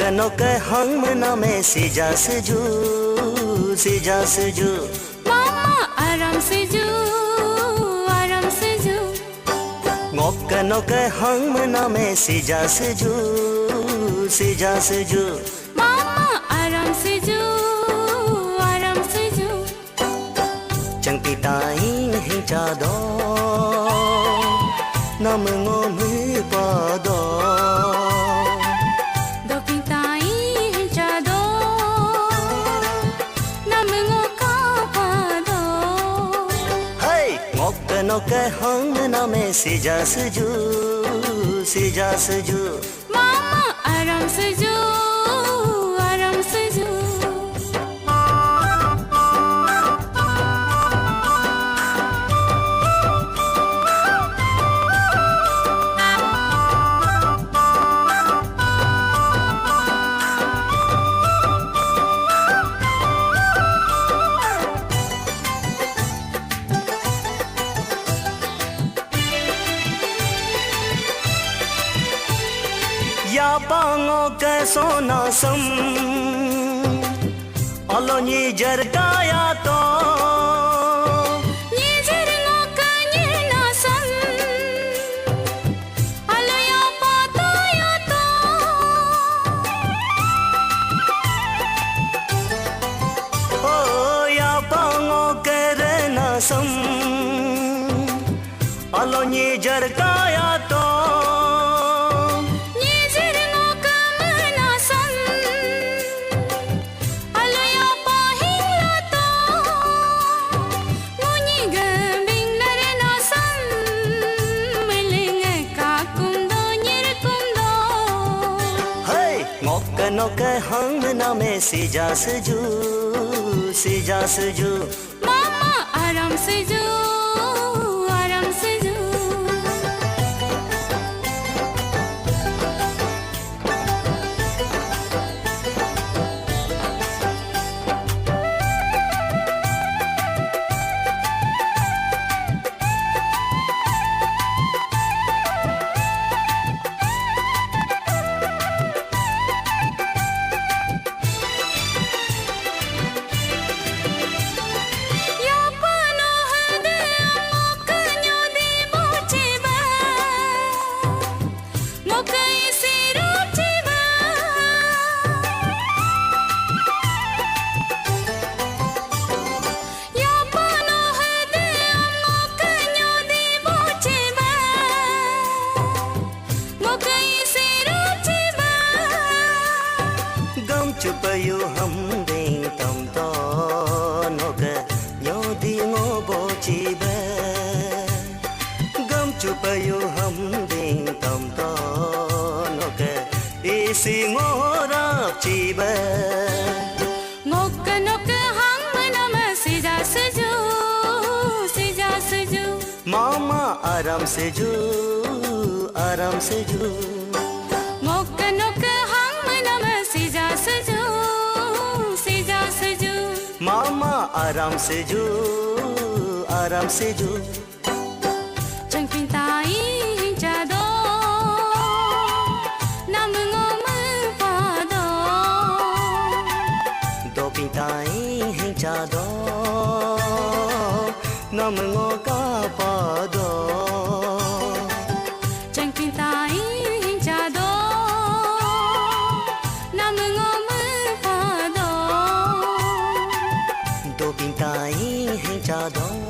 Ngok hang mename sija seju Mama aram seju Ngok hang mename sija seju Mama aram seju Chẳng ti tai hình cha đó Nam ngô mư pa đó Ngok hang mename sija seju Mama aram seju Ya pango ke sona sam Alo nyi jar kaya to Nyi jar ngok nyirna sam Alo ya pato ya to Oh ya pango ke rena sam Alo nyi jar kaya to Ngok hang mename sija seju Mama aram seju Chupayu hum ding tam to Ngok nyo di ngo bo chi be Gam chupayu hum ding tam to Ngok isi ngo rap chi be Ngok hang mename sija seju Mama aram seju Ngok hang mename sija seju Mama aram seju Chẳng pintai hình cha do Nam ngô mơ pa do Do pintai hình cha do Nam ngô ka pa do Chẳng pintai hình cha do Nam ngô mơ pa do Do pintai hình cha do